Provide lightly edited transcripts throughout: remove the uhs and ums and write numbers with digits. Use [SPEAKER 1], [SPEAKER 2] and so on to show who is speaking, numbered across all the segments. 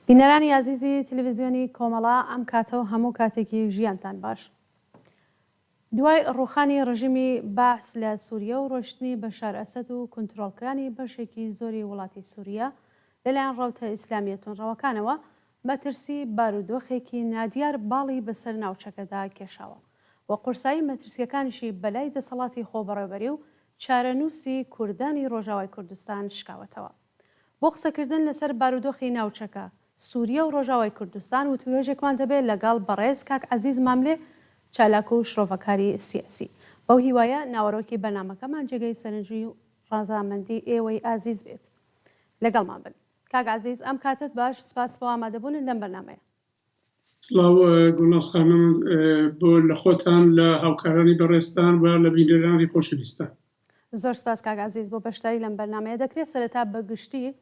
[SPEAKER 1] بینەرانی عزیزی تەلەڤیزیۆنی کۆمەڵا ئەم کاتەوە هەموو کاتێکی ژیانتان باش. دوای ڕوخانی ڕژیمی بەعس لە سووریا و ڕۆشتنی بەشار ئەسەد و کۆنتڕۆڵکرانی بەشێکی زۆری وڵاتی سووریا لەلایەن ڕەوتە ئیسلامیە تونڕەوەکانەوە مەترسی بارودۆخێکی نادیار باڵی بەسەر ناوچەکەدا کێشاوە و قورسایی مەترسیەکانیشی بەلای دەسەڵاتی خۆبەڕێوەبەری و چارەنووسی کوردانی ڕۆژاوای کوردستان شکاوەتەوە. بۆ قسەکردن لەسەر بارودۆخی ناوچەکە سووریا و ڕۆژاوای کوردستان و توێژێکمان دەبێت لەگەڵ بەڕێز کاک عەزیز ماملێ چالاک و شرۆڤەکاری سیاسی. بەو هیوایە ناوەڕۆکی بەرنامەکەمان جێگەی سەرنجی و ڕازامەندی ئێوەی ئازیز بێت. لەگەڵمان بن. کاک عەزیز ئەم کاتت باش، سپاس بۆ ئامادەبوونن لەم بەرنامەیە.
[SPEAKER 2] سڵاو گوڵناس خانم بۆ لە خۆتان لە هاوکارانی بەڕێستان و لە بینەرانی خۆشەویستان.
[SPEAKER 1] زۆر سپاس کاک عەزیز بۆ بەشداری لەم بەرنامەیە. دەکرێت سەرەتا بەگشتی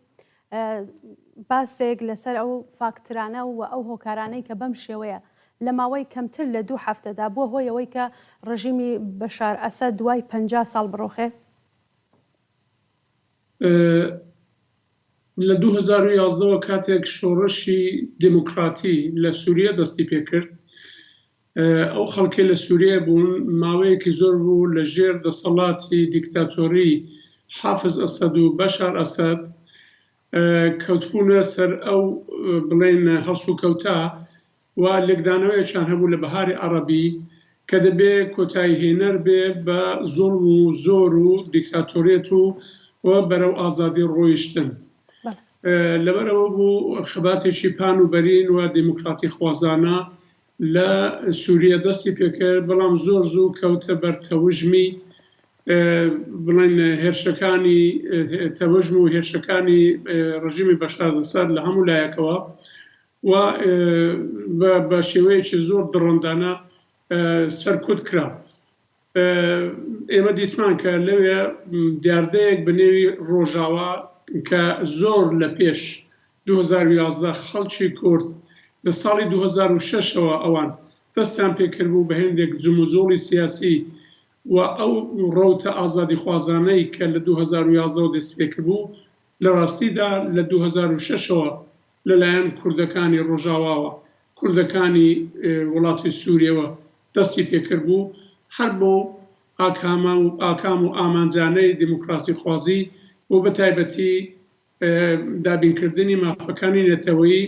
[SPEAKER 1] باسێک لەسەر ئەو فاکترانە و ئەو هۆکارانەی کە بەم شێوەیە لە ماوەی کەمتر لە 2 هەفتەدا بۆ هۆی ئەوەی کە ڕژیمی بەشار ئەسەد دوای 50 ساڵ بڕۆخێ؟
[SPEAKER 2] لە 2011ەوە کاتێک شۆڕشی دموکراتی لە سووریا دەستی پێکرد، ئەو خەڵکی لە سووریا بوون ماوەیەکی زۆر بوو لە ژێر دەسەڵاتی دیکتاتۆری حافز ئەسەد و بەشار ئەسەد کەوتبوونە سەر ئەو بڵێن هەڵس و کەوتا و لێکدانەوەیەکیان هەبوو لە بەهاری عەرەبی کە دەبێ کۆتایی هێنەر بێ بە زوڵم و زۆر و دیکتاتۆریەت و بەرەو ئازادی ڕۆیشتن. لەبەرەوە بوو خەباتێکی پان و بەرین و دیموکراتی خوازانە لە سووریا دەستی پێکرد، بەڵام زۆر زوو کەوتە بەر تەوژمی بڵێن هێرشەکانی تەوژم و هێرشەکانی ڕژیمی بەشار ئەسەد لە هەموو لایەکەوە و بە شێوەیەکی زۆر دڕندانە سەرکوت کرا. ئێمە دیتمان کە لەوێ دیاردەیەک بنێوی ڕۆژاوا کە زۆر لە پێش 2011 خەڵکی کورد لە ساڵی 2006ەوە ئەوان دەستیان پێکرد بوو بە هێندێک جموزۆڵی سیاسی و ئەو ڕەوتە ئازادی خوازانەی کە لە 2011 دەست پێکرد بوو لە ڕاستیدا لە 2006ەوە لەلایەن کوردەکانی ڕۆژاواوە کوردەکانی وڵاتی سووریەوە دەستی پێکرد بوو هەر بۆ ئاکام و ئامانجانەی دیموکراسی خوازی و بە تایبەتی دابینکردنی مافەکانی نەتەوەیی.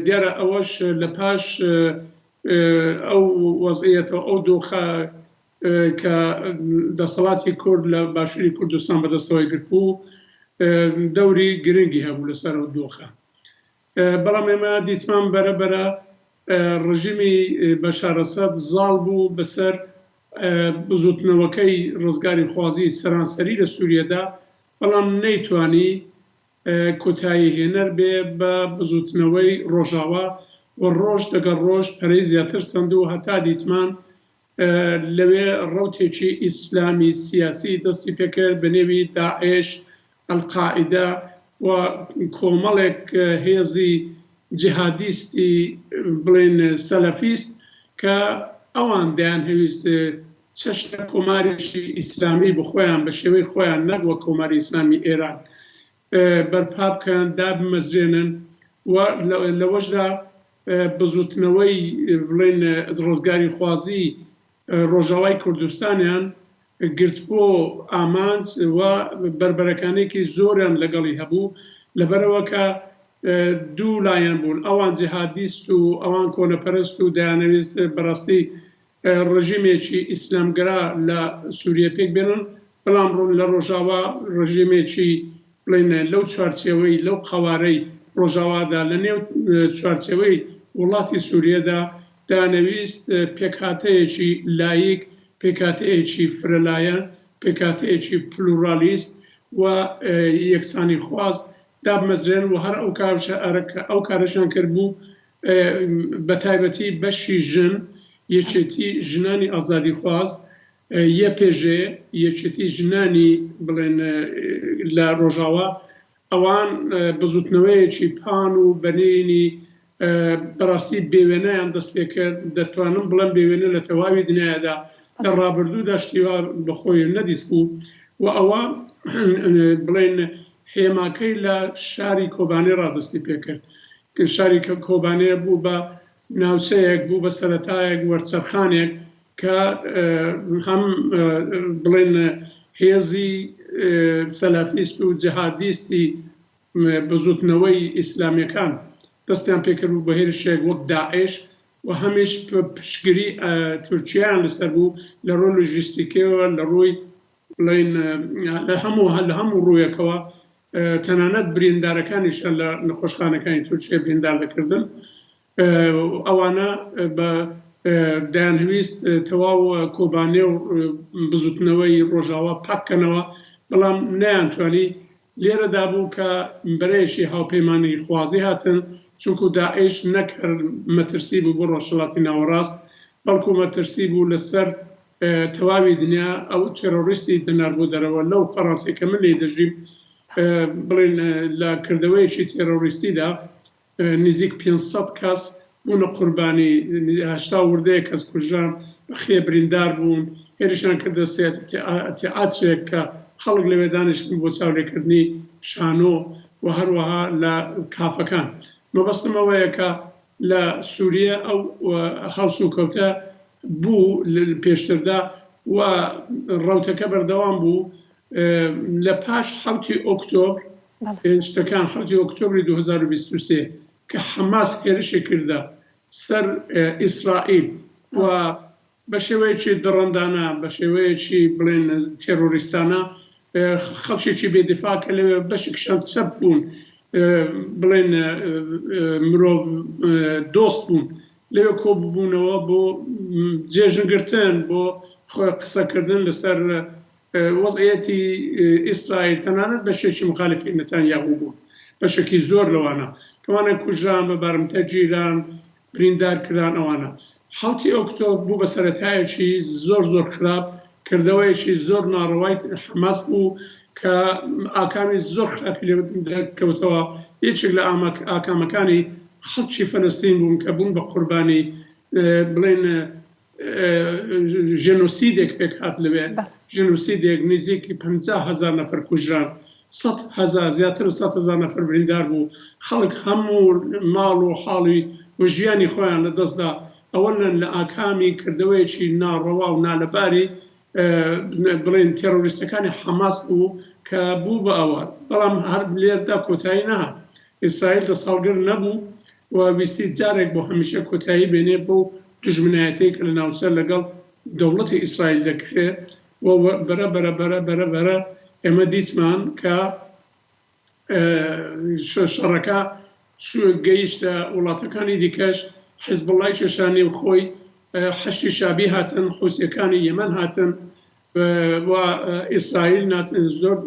[SPEAKER 2] دیارە ئەوەش لە پاش ئەو وەزعیەتەوە ئەو دۆخە کە دەسەڵاتی کورد لە باشووری کوردستان بەدەستەوەی گرت بوو دەوری گرنگی هەبوو لەسەر ئەو دۆخە. بەڵام ئێمە دیتمان بەرەبەرە ڕژیمی بەشار ئەسەد زاڵ بوو بەسەر بزوتنەوەکەی ڕزگاری خوازی سەرانسەری لە سووریەدا، بەڵام نەیتوانی کۆتایی هێنەر بێ بە بزوتنەوەی ڕۆژاوا و ڕۆژ دەگەڵ ڕۆژ پەرەی زیاتر سند و هەتا دیتمان لەوێ ڕەوتێکی ئیسلامی سیاسی دەستی پێکرد بە نێوی داعش، ئەلقاعیدە و کۆمەڵێک هێزی جیهادیستی بڵێن سەلەفیست کە ئەوان دەیان هەویست چەشنە کۆماریشی ئیسلامی بخۆیان بە شێوەی خۆیان نەک وە کۆماری ئیسلامی ئێران بەرپا بکەن، دابمەزرێنن و لەوەشدا بزوتنەوەی بڵێن ڕزگاری خوازی ڕۆژاوای کوردستانیان گرت بۆ ئامانج و بربەرەکانێکی زۆریان لەگەڵی هەبوو لەبەرەوە کە دوو لایەن بوون، ئەوان جیهادیست و ئەوان کۆنەپەرست و دەیانەویست بەڕاستی ڕژیمێکی ئیسلامگرا لە سووریا پێک بێنن، بەڵام لە ڕۆژاوا ڕژیمێکی بڵێن لەو چوارچێوەی لەو قەوارەی ڕۆژاوادا لە نێو چوارچێوەی وڵاتی سووریەدا دانەویست پێکهاتەیەکی لایک، پێکهاتەیەکی فرەلایەن، پێکهاتەیەکی پلورالیست و یەکسانی خواز دابمەزرێن و هەر ئەو کارەشان کرد بوو بە تایبەتی بەشی ژن، یەکێتی ژنانی ئازادی خواز، YPG یەکێتی ژنانی بڵێن لە ڕۆژاوا، ئەوان بزوتنەوەیەکی پان و بەنێنی بەڕاستی بێوێنەیان دەست پێکرد. دەتوانم بڵێم بێوێنە لە تەواوی دنیادا لە ڕابردوودا شتیوا بەخۆی نەدیست بوو و ئەوە بڵێن هێماکەی لە شاری کۆبانێ ڕادستی پێکرد. شاری کۆبانێ بوو بە ناوچەیەک بوو بە سەرەتایەک وەرچەرخانێک کە هەم بڵێن هێزی سەلافیست و جەهادیستی بزوتنەوەی ئیسلامیەکان دەستیان پێکرد بوو بە هێرشێک وەک داعش و هەمیش پشتگیری تورکیایان لەسەر بوو لە ڕۆی لۆژیستیکەوە لە ڕۆی بڵێن لە هەموو ڕوویەکەوە تەنانەت بریندارەکانیشان لە نەخۆشخانەکانی تورکیا بریندار دەکردن ئەوانە بە دایانویست تەواو کۆبانێ و بزوتنەوەی ڕۆژاوا پاککەنەوە بەڵام نەیانتوانی لێرەدا بوو کە بەرەیەشی هاوپەیمانی خوازی هاتن چونکو داعش نەک مەترسی بوو بۆ ڕۆژهەڵاتی ناوەڕاست بەڵکو مەترسی بوو لەسەر تەواوی دنیا ئەو تێرۆریستی دەنار بۆ دەرەوە لەو فەڕەنسی کە من لێ دەژیم بڵێن لە کردەوەیەکی تێرۆریستیدا نزیک 500 کەس بوونە قوربانی 80 وردەیە کەس کوژان بەخێ بریندار بوون هێرشیان کردە تیاترێک کە خەڵک لەوێ دانیشتن بۆ چاودێرکردنی شانۆ و هەروەها لە کافەکان مەبەستم ئەوەیە کە لە سووریە ئەو هەڵس و کەوتە بوو پێشتردا و ڕەوتەکە بەردەوام بوو لە پاش 7 ئۆکتۆبر شتەکان 7 ئۆکتۆبری 2023 کە حەماس هێرشی کردە سەر ئیسرائیل و بە شێوەیەکی دڕندانە بە شێوەیەکی بڵێن تێرۆریستانە خەڵکێکی بێدفاع کە لەوێ بەشێکشان سەب بوون بڵێن مرۆڤ دۆست بوون لەوێ کۆ ببوونەوە بۆ جێژنگرتن بۆ قسەکردن لەسەر وەزعیەتی ئیسرائیل تەنانەت بەشێکی مخالفی نەتانیاهو بوون بەشێکی زۆر لەوانە کەوانە کوژان بە بارمتە گیران بریندار کران ئەوانە 7 ئۆکتۆبر بوو بە سەرەتایەکی زۆر خراپ کردەوەیەکی زۆر ناڕەوای حەماس بوو کە ئاکامی زۆر خراپی لێکەوتەوە یەکێک لە ئاکامەکانی خەڵکی فەلەستین بوون کە بوون بە قوربانی بڵێن ژێنۆسیدێک پێک هات لەوێ ژێنۆسیدێک نزیکی 50,000 نەفەر کوژران 100,000 زیاتر 100,000 نەفەر بریندار بوو خەڵک هەموو ماڵ و حاڵی و ژیانی خۆیان لەدەستدا ئەوەن لە ئاکامی کردەوەیەکی ناڕەوا و نالەباری بڵێن تێرۆریستەکانی حەماس بوو کە بوو بە ئەوە بەڵام هەر لێردا کۆتایی نەهات ئیسرائیل دەسەڵگر نەبوو و ویستی جارێک بۆ هەمیشە کۆتایی بێنێ بۆ دژمنایەتەی کە لە ناوچە لەگەڵ دەوڵەتی ئیسرائیل دەکرێت و بەرە ئێمە دیتمان کە شەڕەکە گەیشتە وڵاتەکانی دیکەش حیزب الله کێشانی و خۆی حەشتی شابی هاتن حوسیەکانی یەمەن هاتن و ئیسرائیل زۆر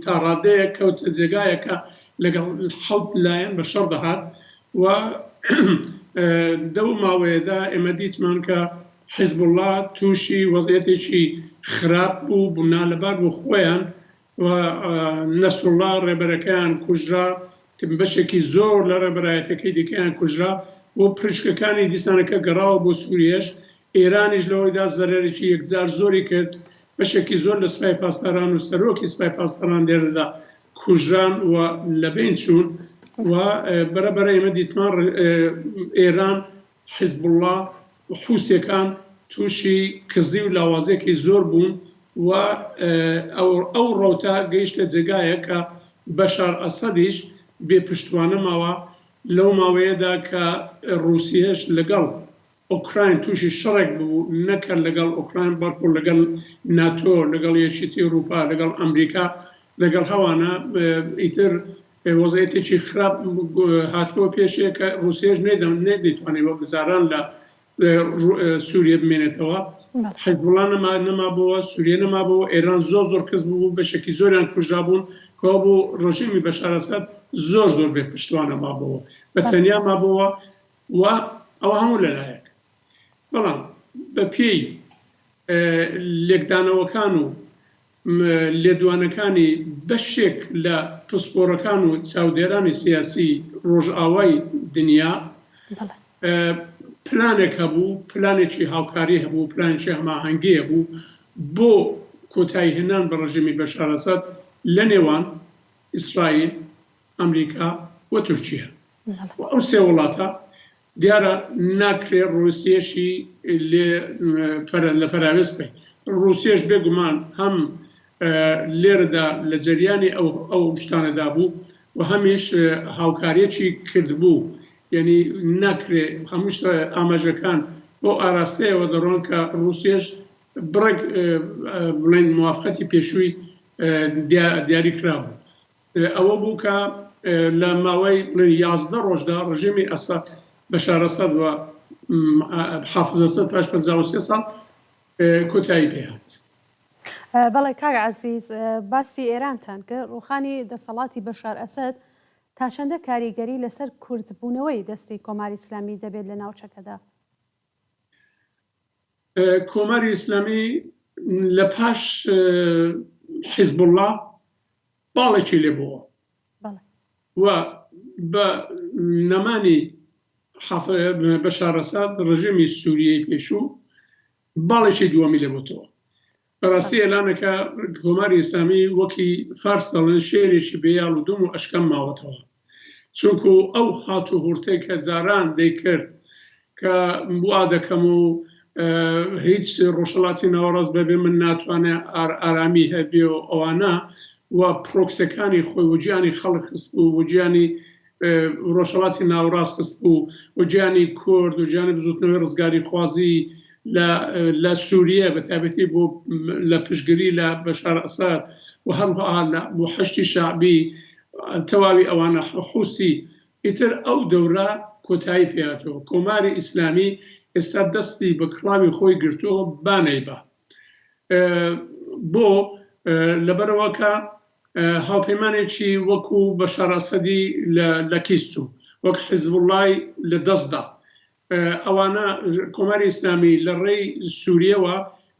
[SPEAKER 2] تا ڕادەیە کەوتە جێگایەکە لەگەڵ 7 لایەن بە شەڕ دەهات و دەو ماوەیەدا ئێمە دیتمان کە حیزب الله تووشی وەزعیەتێکی خراپ بوو بوونا لەبار بوو خۆیان و نەسروڵڵا ڕێبەرەکەیان کوژرا بەشێکی زۆر لە ڕێبەرایەتەکەی دیکەیان کوژرا بۆ پرچکەکانی دیسانەکە گەڕاوە بۆ سووریەش ئێرانیش لەوەیدا زەرێکی یەکجار زۆری کرد بەشێکی زۆر لە سوپای پاسداران و سەرۆکی سوپای پاسداران لێرەدا کوژران و لەبین چوون و بەرەبەرە ئێمە دیتمان ئێران حیزب الله و حوسیەکان تووشی کزی و لاوازێکی زۆر بوون و ئەو ڕەوتە گەیشتە جێگایە کە بەشار ئەسەدیش بێ پشتوانە ماوە لەو ماوەیەدا کە رووسیەش لەگەڵ ئۆکراین تووشی شەڕێک بوو نەکرد لەگەڵ ئۆکراین بەڵکو لەگەڵ ناتۆ لەگەڵ یەکێتی ئەوروپا لەگەڵ ئەمریکا لەگەڵ هەوانە ئیتر وەزعیەتێکی خراپ هاتبووە پێشەیە کە رووسیەش نەیدەتوانێت بۆ گزاران لە سووریە بمێنێتەوە حیزب الله نەمابووە سووریە نەمابووە ئێران زۆر کەس بوو بەشێکی زۆریان کوژرا بوون کە بۆ ڕۆژیمی بەشار ئەسەد زۆر بێ پشتوانە مابووە بە تەنیا مابووە و ئەوە هەموو لەلایەک بەڵام بە پێی لێکدانەوەکان و لێدوانەکانی بەشێک لە پسپۆرەکان و چاودێرانی سیاسی ڕۆژئاوای دنیا پلانێک هەبوو پلانێکی هاوکاری هەبوو پلانێکی هەماهەنگی هەبوو بۆ کۆتایی هێنان بە ڕژیمی بەشار ئەسەد لە نێوان ئیسرائیل ئەمریکا و تورکیا ئەو سێ وڵاتە دیارە ناکرێت ڕوسیەشی لە پەراوێز بێت. ڕوسیەش بێگومان هەم لێرەدا لە جەریانی ئەو شتانەدا بوو و هەمیش هاوکاریەکی کردبوو، یعنی ناکرێت هەموو شتە ئاماژەکان بۆ ئاراستەیەوە دەڕۆن کە ڕوسیەش بڕێک بڵێن موافقەتی پێشووی دیاری کرابوو. ئەوە بوو کە لە ماوەی 11 ڕۆژدا ڕژیمی بەشار ئەسەد و حافز ئەسەد پاش 53 ساڵ کۆتایی پێهات.
[SPEAKER 1] بەڵێ کاک عەزیز، باسی ئێرانتان کرد، ڕوخانی دەسەڵاتی بەشار ئەسەد تا چەندە کاریگەری لەسەر کوردبوونەوەی دەستی کۆماری ئیسلامی دەبێت لە ناوچەکەدا؟
[SPEAKER 2] کۆماری ئیسلامی لە پاش حیزب الله باڵێکی لێبووە و بە نەمانی بەشار ئەسەد ڕژیمی سووریەی پێشوو باڵێکی دووەمی لێبووتەوە. بەڕاستی ئێلانەکە کۆماری ئیسلامی وەکی فارس دەڵێن شێرێکی بێیاڵ و دوم و ئەشکەم ماوەتەوە، چونکو ئەو هاتو هورتەی کە جاران دەیکرد کە وا دەکەم و هیچ ڕۆژهەڵاتی ناوەڕاست بەبێ من ناتوانێت ئارامی هەبێ و ئەوانە و پرۆکسەکانی خۆی وجیانی خەڵک خست بوو، وجیانی ڕۆژهەڵاتی ناوەڕاست خست بوو، وجیانی کورد و جیانی بزوتنەوەی ڕزگاری خوازی لە سووریە بە تایبەتی بۆ لە پشتگیری لە بەشار ئەسەد و هەروەها بۆ حەشتی شعبی تەواوی ئەوانە حوسی ئیتر ئەو دەورە کۆتایی پێهاتەوە. کۆماری ئیسلامی ئێستا دەستی بە کڵاوی خۆی گرتووە بانەی بە بۆ لەبەرەوە کە هاوپەیمانێکی وەکو بەشار ئەسەدی لە کیسچوو وەک حیزب الله لە دەستدا ئەوانە کۆماری ئیسلامی لە ڕێی سووریەوە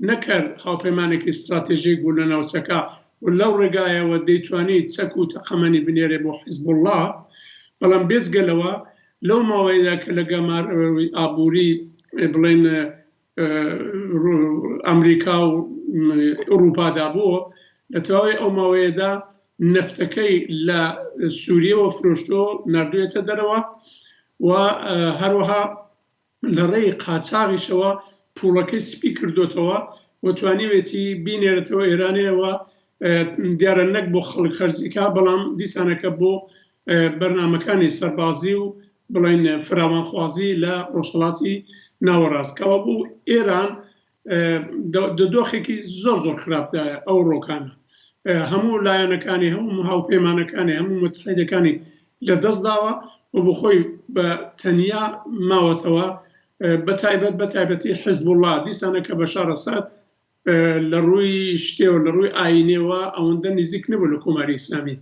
[SPEAKER 2] نەکرد هاوپەیمانێکی استراتێژیک بوو لە ناوچەکە و لەو ڕێگایەوە دەیتوانیت چەک و تەقەمەنی بنێرێ بۆ حیزب الله، بەڵام بێجگەلەوە لەو ماوەیەدا کە لە گەماڕەوەی ئابووری بڵێن ئەمریکا و ئەوروپادا بووە، لە تەواوی ئەو ماوەیەدا نەفتەکەی لە سووریەوە فرۆشتۆ نردوێتە دەرەوە و هەروەها لە ڕێی قاچاغیشەوە پوڵەکەی سپی کردوتەوە و توانیوێتی بینێرێتەوە ئێرانەوە دیارە نەک بۆ خەڵک خەرجیکا، بەڵام دیسانەکە بۆ بەرنامەکانی سەربازی و بڵێن فراوانخوازی لە ڕۆژهەڵاتی ناوەڕاست کەەوە بوو ئێران دۆخێکی زۆر زۆر خراپدایە ئەو ڕۆکانە، هەموو لایەنەکانی هەموو هاوپەیمانەکانی هەموو متحیدەکانی لە دەستداوە و بۆ خۆی بە تەنیا ماوەتەوە بە تایبەتی حیزب الله دیسانەکە بەشار ئەسەد لە ڕووی شتێوە لە ڕووی ئاینێوە ئەوەندە نزیک نەبوو لە کۆماری ئیسلامی،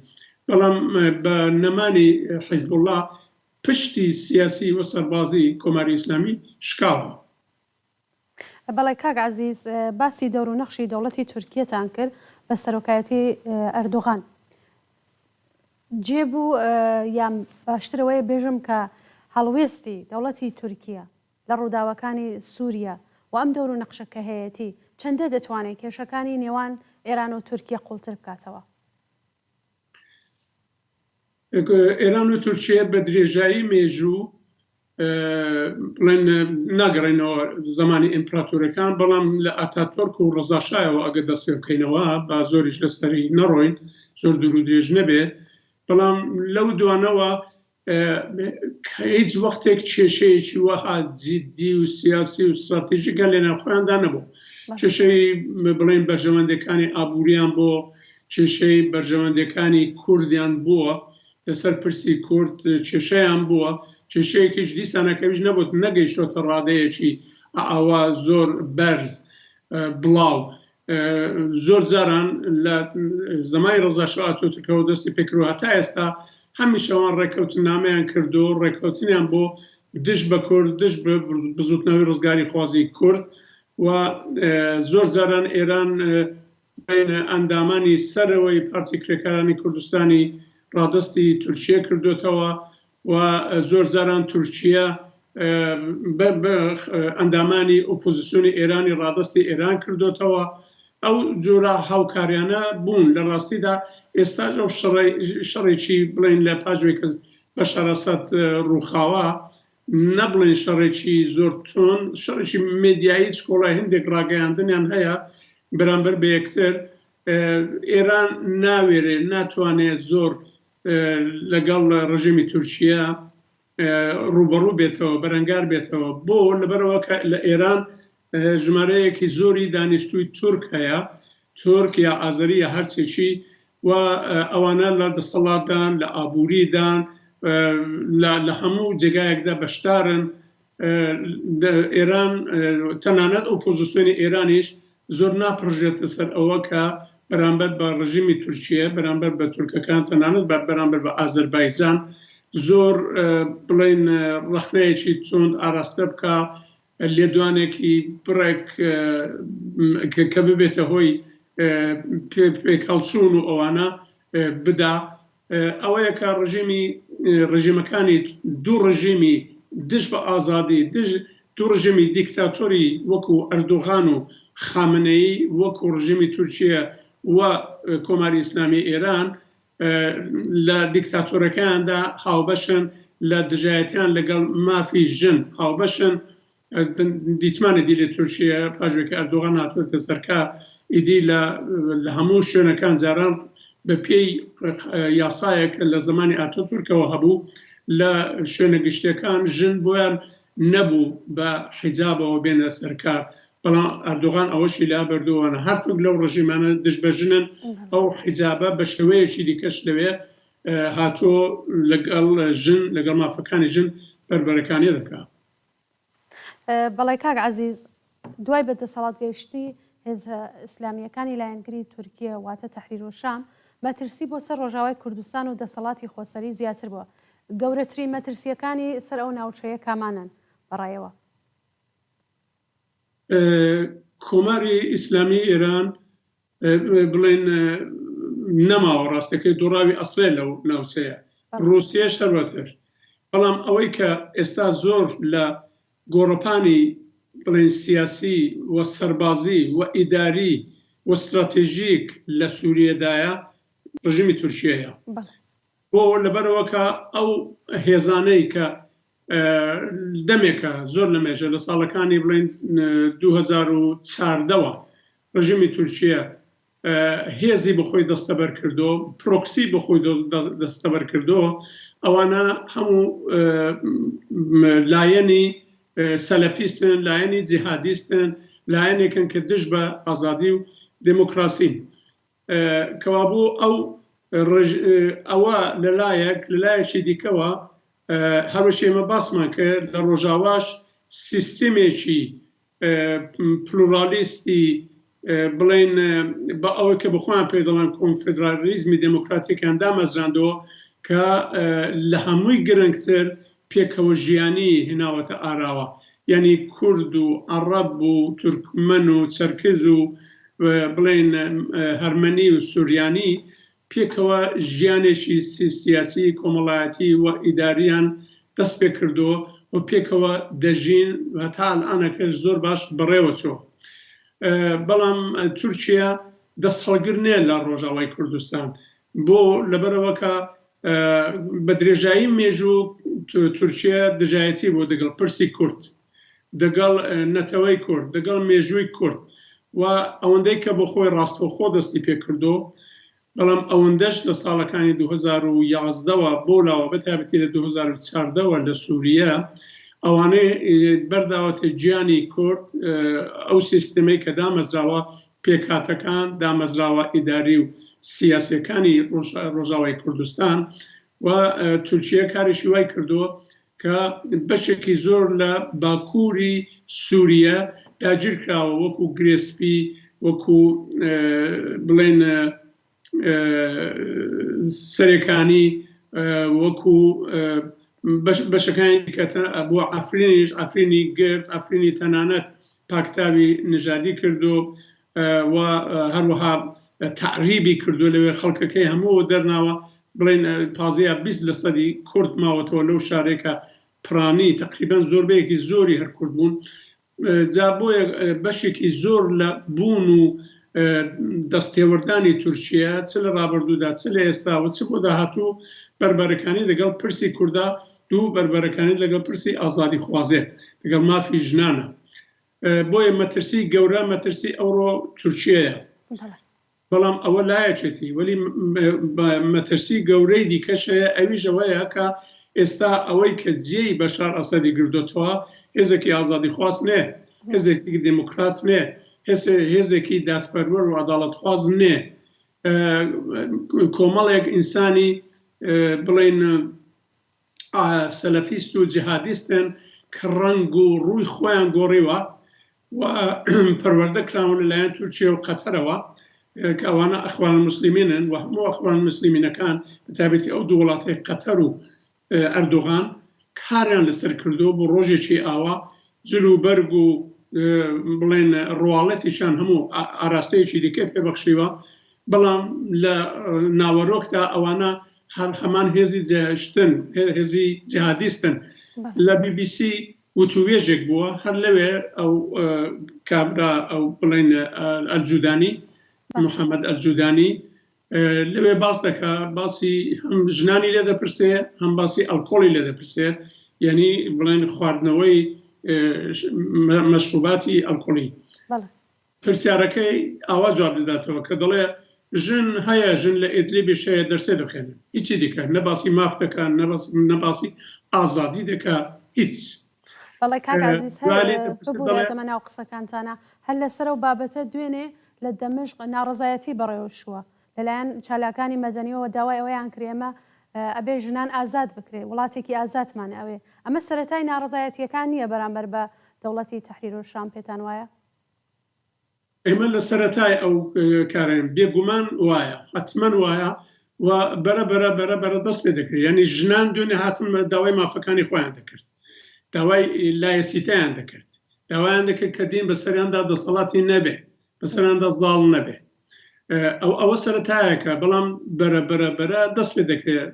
[SPEAKER 2] بەڵام بە نەمانی حیزب الله پشتی سیاسی و سەربازی کۆماری ئیسلامی شکاوە.
[SPEAKER 1] بەڵێ کاک عەزیز، باسی دەور و نەخشی دەوڵەتی تورکیەتان کرد بە سەرۆکایەتی ئەردۆغان. جێبوو یان باشترەوەی بێژم کە هەڵوێستی دەوڵەتی تورکیا لە ڕووداوەکانی سووریا و ئەم دەور و نەخشەکە هەیەتی چەندە دەتوانێت کێشەکانی نێوان ئێران و تورکیا قوڵتر بکاتەوە؟
[SPEAKER 2] ئێران و تورکیا بە درێژایی مێژوو بڵێن ناگەڕێنەوە زمانی ئیمپراتۆرەکان، بەڵام لە ئاتاتۆرک و ڕەزاشایەوە ئەگە دەست پێ بکەینەوە با زۆریش لەسەری نەڕۆین، زۆر دوور و درێژ نەبێت، بەڵام لەو دوانەوە هیچ وەختێک کێشەیەکی وەها جددی و سیاسی و استراتیژیکە لە ناوخۆیاندا نەبوو. کێشەی بڵێن بەرژەوەندەکانی ئابووریان بۆ، کێشەی بەرژەوەندەکانی کوردیان بووە لەسەر پرسی کورد کێشەیان بووە، کێشەیەکیش دیسانەکەویش نەبوت نەگەیشتۆتە ڕادەیەکی ئاوا زۆر بەرز بڵاو. زۆر جاران لە زەمانی ڕەزاشاه ئاتۆتکەوە دەستی پێکردووە هەتا ئێستا هەمیشەوان ڕێکەوتنامەیان کردو، ڕێکەوتنیان بۆ دش بە کورد، دش بە بزوتنەوەی ڕزگاری خوازی کورد و زۆر جاران ئێران ئەندامانی سەرەوەی پارتی کرێکارانی کوردستانی ڕادستی تورکیە کردوتەوە و زۆر جاران تورکیا ئەندامانی ئۆپۆزیسیۆنی ئێرانی ڕادستی ئێران کردوتەوە. ئەو جۆرە هاوکاریانە بوون. لە ڕاستیدا ئێستا ئەو شەڕێکی بڵین لە پاژوێک بەشار ئەسەد ڕووخاوە نەبڵێن شەڕێکی زۆر تۆن شەڕێکی مێدیایی سکۆڵای هەندێک ڕاگەیاندنیان هەیە بەرامبەر بە یەکتر ئێران ناوێرێ ناتوانێت زۆر لەگەڵ ڕژیمی تورکیا ڕوبەڕوو بێتەوە بەرەنگار بێتەوە بۆ لەبەرەوە کە لە ئێران ژمارەیەکی زۆری دانیشتووی تورک هەیە تورک یا ئازەری یا هەرچێکی و ئەوانە لە دەسەڵاتدان لە ئابووریدان لە هەموو جێگایەکدا بەشدارن ئێران تەنانەت ئۆپۆزیسیۆنی ئێرانیش زۆر ناپڕژێتە سەر ئەوە کە بەرامبەر بە ڕژیمی تورکیە بەرامبەر بە تورکەکان تەنانەت بەرامبەر بە ئازەربایجان زۆر بڵێن ڕەخنەیەکی چۆن ئاراستە بکە لێدوانێکی بڕێک کە ببێتە هۆی پێکەڵچوون و ئەوانە بدا ئەوەیە کە ڕژیمەکانی دوو ڕژیمی دژ بە ئازادی دوو ڕژیمی دیکتاتۆری وەکو ئەردوغان و خامنەیی وەکو ڕژیمی تورکیە و کۆماری ئیسلامی ئێران لە دیکتاتۆرەکاندا هاوبەشن لە دژایەتیان لەگەڵ مافی ژن هاوبەشن دیتمانە دی لە تورکیە پاژێکە ئەردوغان هاتووەتە سەرکە ئیدی لە هەموو شوێنەکان جاران بە پێی یاسایەک لە زمانی ئاتۆتورکەوە هەبوو لە شوێنە گشتەکان ژن بۆیان نەبوو بە حیجابەوە بێنە سەرکار بەڵام ئەردوغان ئەوەشی لا بردووانە هەرتوک لەو ڕژیمانە دژ بە ژنن ئەو حیجابە بە شێوەیەکی دیکەش لەوێ هاتۆ لەگەڵ ژن لەگەڵ مافەکانی ژن بەربەرەکانی دەکات.
[SPEAKER 1] بەڵای کاک عەزیز دوای بەدەسەڵات گەیشتی هێزە ئیسلامیەکانی لایەنگری تورکیە واتە تەحریر و شام مەترسی بۆ سەر ڕۆژاوای کوردستان و دەسەڵاتی خۆسەری زیاتر بووە. گەورەترین مەترسیەکانی سەر ئەو ناوچەیە کامانن بەڕایەوە؟
[SPEAKER 2] کۆماری ئیسلامی ئێران بڵێن نەماوە ڕاستەکەی دوڕاوی ئەسڵێ لەو ناوچەیە رووسیە شەروەتر بەڵام ئەوەی کە ئێستا زۆر لە گۆڕەپانی بڵێن سیاسی و سەربازی و ئیداری و استراتێژیک لە سووریەدایە ڕژیمی تورکیەیە بۆ لەبەرەوە کە ئەو هێزانەی کە دەمێکە زۆر لە مێژە لە ساڵەکانی بڵێن 2014ەوە ڕژیمی تورکیە هێزی بخۆی دەستەبەر کردو پرۆکسی بخۆی دەستەبەر کردو ئەوانە هەموو لایەنی سەلەفیستن لایەنی جیهادیستن لایەنێکن کە دژ بە ئازادی و دموکراسی کەوابوو ئەوە لەلایەکی دیکەوە هەروەشی ئێمە باسمان کرد لە ڕۆژاواش سیستمێکی پلورالیستی بڵێن بە ئەوەی کە بخۆیان پێ دەڵێن کۆنفدرالیزمی دموکراتیکیان دامەزراندەوە کە لە هەمووی گرنگتر پێکەوە ژیانی هێناوەتە ئاراوە یعنی کورد و عەرەب و تورکمەن و چەرکز و بڵێن هەرمەنی و سووریانی پێکەوە ژیانێکی سیاسی کۆمەڵایەتی و ئیداریان دەست پێ کردووە و پێکەوە دەژین هەتا ئەلانەکە زۆر باش بەڕێوە چۆ بەڵام تورکیا دەست هەڵگر نێ لە ڕۆژاوای کوردستان بۆ لەبەرەوە کە بە درێژایی مێژوو تورکیا دژایەتی بۆ دەگەڵ پرسی کورد دەگەڵ نەتەوەی کورد دەگەڵ مێژووی کورد و ئەوەندەی کە بۆ خۆی ڕاستەوخۆ دەستی پێ کردو بەڵام ئەوەندەش لە ساڵەکانی 2011ەوە بۆ لاوە بەتابەتی لە 2014ەوە لە سووریە ئەوانەی بەرداوەتە گیانی کورد ئەو سیستمەی کە دامەزراوە پێکاتەکان دامەزراوە ئیداری و سیاسەکانی ڕۆژاوای کوردستان و تورکیە کارێکی وای کردووە کە بەشێکی زۆر لە باکووری سووریە داگیر کراوە وەکو گرێسپی وەکو بڵێن سەرەکانی وەکو بەشەکانی بۆ ئەفرینیش ئەفرینی گرد ئەفرینی تەنانەت پاکتاوی نژادی کردو و هەروەها تعریبی کردو لەوێ خەڵکەکەی هەموو دەرناوە بڵێن تازەیە 20% کورد ماوەتەوە لەو شارێکە پرانی تقریبان زۆربەیەکی زۆری هەر کورد بوون جا بۆیە بەشێکی زۆر لە بوون و دەستێوەردانی تورکیا چ لە ڕابردوودا چ لە ئێستاوە چ بۆ داهاتوو بربەرەکانی لەگەڵ پرسی کووردا دوو بربەرەکانی لەگەڵ پرسی ئازادی خوازێ لەگەڵ مافی ژنانە بۆیە مەترسی گەورە مەترسی ئەوڕۆ تورکیەیە بەڵام ئەوە لایەکێتی وەلی مەترسی گەورەی دیکەشەیە ئەویژەوەیە کە ئێستا ئەوەی کە جێی بەشار ئەسەدی گردوتەوە هێزێکی ئازادی خواست نێ هێزێکی دموکرات نێ هێزێکی دادپەروەر و عەداڵەتخواز نێ کۆمەڵێک ئینسانی بڵێن سەلەفیست و جیهادیستن کە ڕەنگ و ڕووی خۆیان گۆڕیوە و پەروەردە کراون لەلایەن تورکیا و قەتەرەوە کە ئەوانە ئەخوان الموسلیمینن و هەموو ئەخوان الموسلیمینەکان بەتایبەتی ئەو دوو وڵاتەی قەتەر و ئەردۆغان کاریان لەسەر کردو بۆ ڕۆژێکی ئاوا جلوبەرگ و بڵێن ڕواڵەتیشان هەموو ئاراستەیەکی دیکە پێبەخشیوە بەڵام لە ناوەڕۆکتا ئەوانە هەمان هێزی جێهێشتن هێزی جیهادیستن لە BBC وتوێژێک بووە هەر لەوێ ئەو کابرا ئەو بڵێن ئەلجودانی محەممەد ئەلجودانی لەوێ باس دەکا باسی هەم ژنانی لێ دەپرسێ هەم باسی ئەلکۆڵی لێ دەپرسێ یعنی بڵێن خواردنەوەی مەشروباتی ئەلکۆڵی پرسیارەکەی ئاوا جواب دەداتەوە کە دەڵێ ژن هەیە ژن لە ئیدلیبی شەیە دەرسێ دەخێنن هیچی دیکە نەباسی ماف دەکات نەباسی ئازادی دەکات هیچ
[SPEAKER 1] بەڵێ کاگازیز ببوورێتەمە ناو قسەکانتانە هەر لەسەر و بابەتە دوێنێ لە دەمەشق ناڕزایەتی بەڕێوەشووە لەلایەن چالاکانی مەدەنیەوە داوای ئەوەیان کرێمە ئەبێ ژنان ئازاد بکرێ وڵاتێکی ئازادمانە ئەوێ ئەمە سەرەتای ناڕزایەتیەکان نییە بەرامبەر بە دەوڵەتی تەحریر و شام پێتان وایە
[SPEAKER 2] ئێمە لە سەرەتای ئەو کارێن بێگومان وایە حتمما وایە و بەرە دەست پێ دەکرێت یعنی ژنان دوێنێ هاتن داوای مافەکانی خۆیان دەکرد داوای لایەسیتیان دەکرد داوایان دەکرد کە دین بەسەریاندا دەسەڵاتی نەبێ بەسەریاندا زاڵ نەبێ ئەوە سەرەتایەکە بەڵام بەرە دەست پێ دەکرێت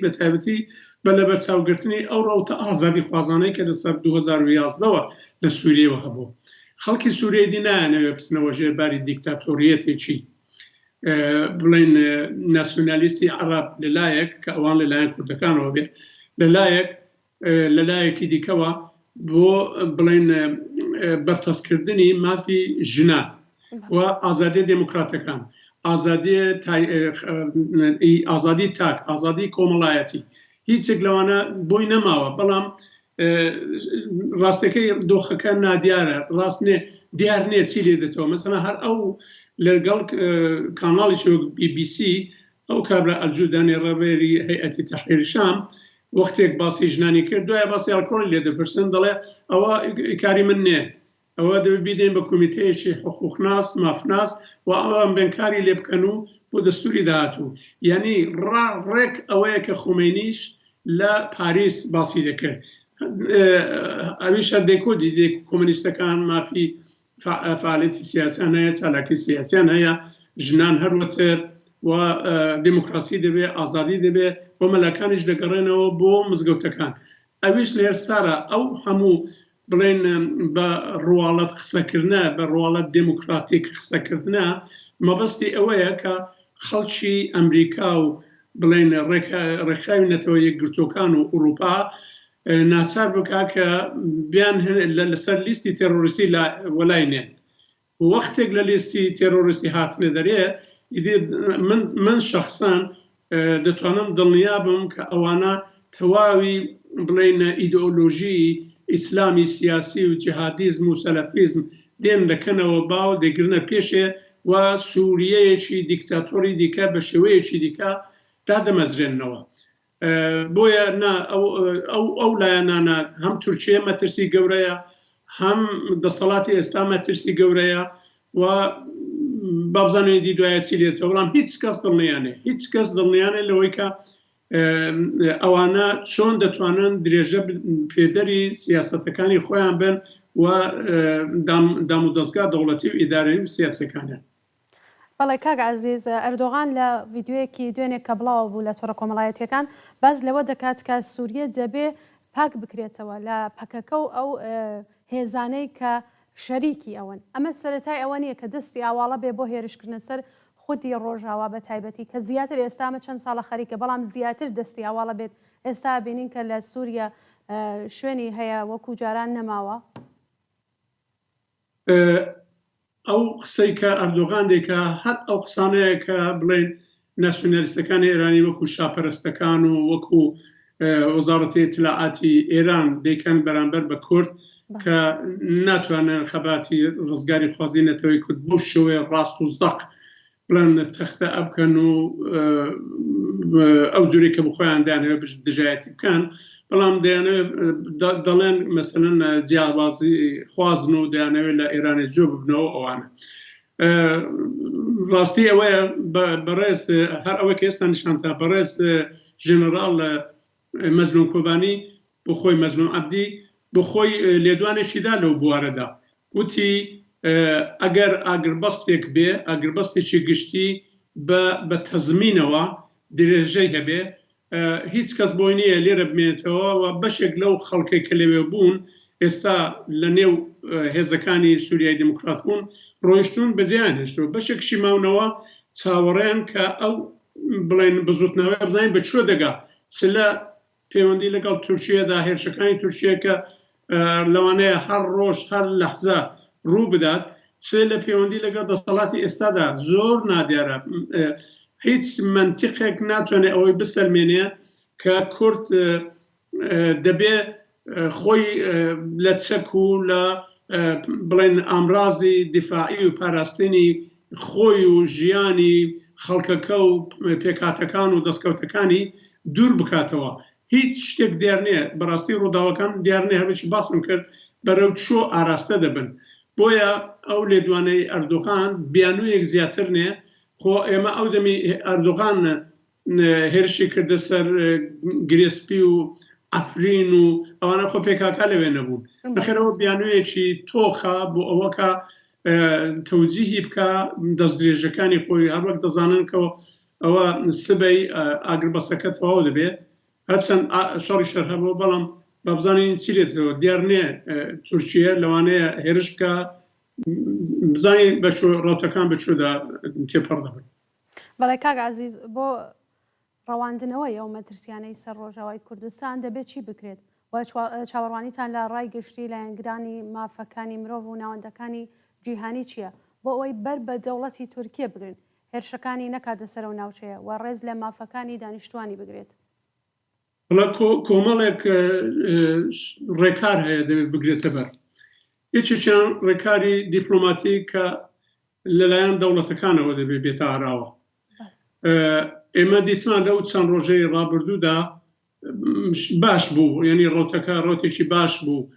[SPEAKER 2] بەتایبەتی بە لە بەرچاوگرتنی ئەو ڕەوتە ئازادی خوازانەی کە لەسەر 2011ەوە لە سووریەوە هەبوو خەڵکی سووریە دی نایانەوێ بچنەوە ژێرباری دیکتاتۆریەتێکی بڵێن ناسیۆنالیستی عەراب لەلایەک کە ئەوان لەلایەن کوردەکانەوە بێ لەلایەکی دیکەوە بۆ بڵێن بەرفەسکردنی مافی ژنان و ئازادی دموکراتەکان ئازادی تاک ئازادی کۆمەڵایەتی هیچێک لەوانە بۆی نەماوە بەڵام ڕاستەکەی دۆخەکە نادیارە ڕاست دیار نییە چی لێ دێتەوە مەسەلا هەر ئەو لەگەڵ کاناڵی BBC ئەو کابرا ئەلجودانی ڕێبەری هەیئەتی تەحریری شام وەختێک باسی ژنانی کرد دوایە باسی ئەلکۆڵی لێ دەپرسن دەڵێ ئەوە کاری من نێ ئەوە دەبێت بیدەین بە کۆمیتەیەکی حقوقناس مافناس و ئەوان بێنکاری لێ بکەن و بۆ دەستوری داهاتوو یعنی ڕێک ئەوەیە کە خومینیش لە پاریس باسی دەکرد ئەویش دێکۆدی دێک کۆمونیستەکان مافی فعالیتی سیاسیان هەیە چالاکی سیاسیان هەیە ژنان هەروەتر و دموکراسی دەبێ ئازادی دەبێ بۆ مەلەکانیش دەگەڕێنەوە بۆ مزگەوتەکان ئەویش لە ئێستارە ئەو هەموو بڵێن بە ڕواڵەت قسەکردە بە ڕواڵەت دموکراتیک قسەکردە مەبەستی ئەوەیە کە خەڵکی ئەمریکا و بڵێن ڕێکخاوی نەتەوە یەکگرتوەکان و ئوروپا ناچار بکا کە بیان لەسەر لیستی تێرۆریستی وەلاینێن وەختێک لە لیستی تێرۆریستی هاتنە دەرێ من شخصان دەتوانم دڵنیا بم کە ئەوانە تەواوی بڵێن ئیدئۆلۆژی ئیسلامی سیاسی و جیهادیزم و سەلەفیزم دێن دەکەنەوە باو دەگرنە پێشێ و سووریەیەکی دیکتاتۆری دیکە بە شێوەیەکی دیکە دادەمەزرێنەوە بۆیە ئەو لایەنانە هەم تورکیە مەترسی گەورەیە هەم دەسەڵاتی ئێستا مەترسی گەورەیە و بابزانێتی دوایە چی لێتەوە بەڵام هیچ کەس دڵنیانێ لەوەی کە ئەوانە چۆن دەتوانن درێژە پێدەری سیاسەتەکانی خۆیان بن و دام و دەستگا دەوڵەتی و ئیدارەی و سیاسەکانیان
[SPEAKER 1] بەڵێ کاک عەزیز ئەردۆغان لە ڤیدیۆیەکی دوێنێک کە بڵاو بوو لە تۆڕە کۆمەڵایەتیەکان باز لەوە دەکات کە سووریە دەبێ پاک بکرێتەوە لە پەکەکە و ئەو هێزانەی کە شەریکی ئەوەن. ئەمە سەرەتای ئەوە نیە کە دەستی ئاواڵە بێ بۆ هێرشکردنە سەر خودی ڕۆژاوا بە تایبەتی کە زیاتر ئێستامە چەند ساڵە خەریکە بەڵام زیاتر دەستی ئاواڵە بێت. ئێستا بینین کە لە سووریا شوێنی هەیە وەکو جاران نەماوە.
[SPEAKER 2] ئەو قسەی کە ئەردۆغان دێکە هەر ئەو قسانەیە کە بڵێن ناسیۆنالیستەکانی ئێرانی وەکو شاپەرستەکان و وەکو وەزارەتی اطلاعاتی ئێران دەیکەن بەرامبەر بە کورد کە ناتوانن خەباتی ڕزگاری خوازینەتەوەی کورد بۆ شێوەیە ڕاست و زەق بڵێن تەختە ئەبکەن و ئەو جوری کە بخۆیان دایانەوێت دژایەتی بکەن، بەڵام دەڵێن مەسەلەن جیاوازی خوازن و دەیانەوێت لە ئێرانی جۆ ببنەوە ئەوانە. ڕاستی ئەوەیە بەڕێز هەر ئەوە کە ئێستا نیشانتا بەڕێز ژێنەڕاڵ مەزلوم کۆبانی بۆ خۆی مەزلوم عەبدی بۆ خۆی لێدوانێکیدا لەو بوارەدا وتی ئەگەر ئاگربەستێک بێ ئاگربەستێکی گشتی بە تەزمینەوە درێژەی هەبێ هیچ کەس بۆی نییە لێرە بمێنێتەوە و بەشێک لەو خەڵکەی کە لەوێ بوون ئێستا لە نێو هێزەکانی سووریای دموکرات بوون ڕۆیشتون بەجیان هێشتەوە بەشێکشی ماونەوە چاوەڕێن کە ئەو بڵێن بزوتنەوەی بزانین بە چۆ دەگا چ لە پەیوەندی لەگەڵ تورکیەدا هێرشەکانی تورکیە کە لەوانەیە هەر ڕۆژ هەر لەحزە ڕوو بدات چ لە پەیوەندی لەگەڵ دەسەڵاتی ئێستادا زۆر نادیارە. هیچ منتیقێک ناتوانێت ئەوەی بسەلمێنێ کە کورد دەبێ خۆی لە چەک و لە بڵێن ئامرازی دیفاعی و پاراستنی خۆی و ژیانی خەڵکەکە و پێکاتەکان و دەستکەوتەکانی دوور بکاتەوە. هیچ شتێک دیار نییە، بەڕاستی ڕووداوەکان دیار نییە، هەرچی باسم کرد بەرەو چۆ ئاراستە دەبن. بۆیە ئەو لێدوانەی ئەردۆغان بیانوویەک زیاتر نیە. خۆ ئێمە ئەو دەمی ئەردۆغان هێرشی کردە سەر گرێسپی و ئەفرین و ئەوانە خۆ پێکاکا لەوێ نەبوون. بەخێرەوە بیانوویەکی تۆخە بۆ ئەوەکە تەوجیهی بکە دەستدرێژەکانی خۆی هەروەک دەزانن کە ئەوە سبەی ئاگربەستەکە تەواو دەبێت هەرچەند شەڕی شەر هەبوو، بەڵام با بزانین چی لێتەوە دیار نییە تورکیە لەوانەیە هێرش بکە بزانین بە ڕاوتەکان بەچۆدا تێپەڕ دەبن.
[SPEAKER 1] بەڵێ کاک عەزیز بۆ ڕەواندنەوەی ئەو مەترسیانەی سەر ڕۆژاوای کوردستان دەبێت چی بکرێت؟ و چاوەڕوانیتان لە ڕای گشتی لایەنگرانی مافەکانی مرۆڤ و ناوەندەکانی جیهانی چییە بۆ ئەوەی بەر بە دەوڵەتی تورکیە بگرن هێرشەکانی نەکاتە سەر و ناوچەیە و ڕێز لە مافەکانی دانیشتوانی بگرێت؟
[SPEAKER 2] کۆمەڵێک ڕێکار هەیە دەبێت بگرێتە بەر. یەکێکیان ڕێکاری دیپلۆماتیک کە لەلایەن دەوڵەتەکانەوە دەبێت بێتە ئاراوە. ئێمە دیتمان لەو چەند ڕۆژەی ڕابردوودا باش بوو، یعنی ڕۆتەکە ڕۆتێکی باش بوو.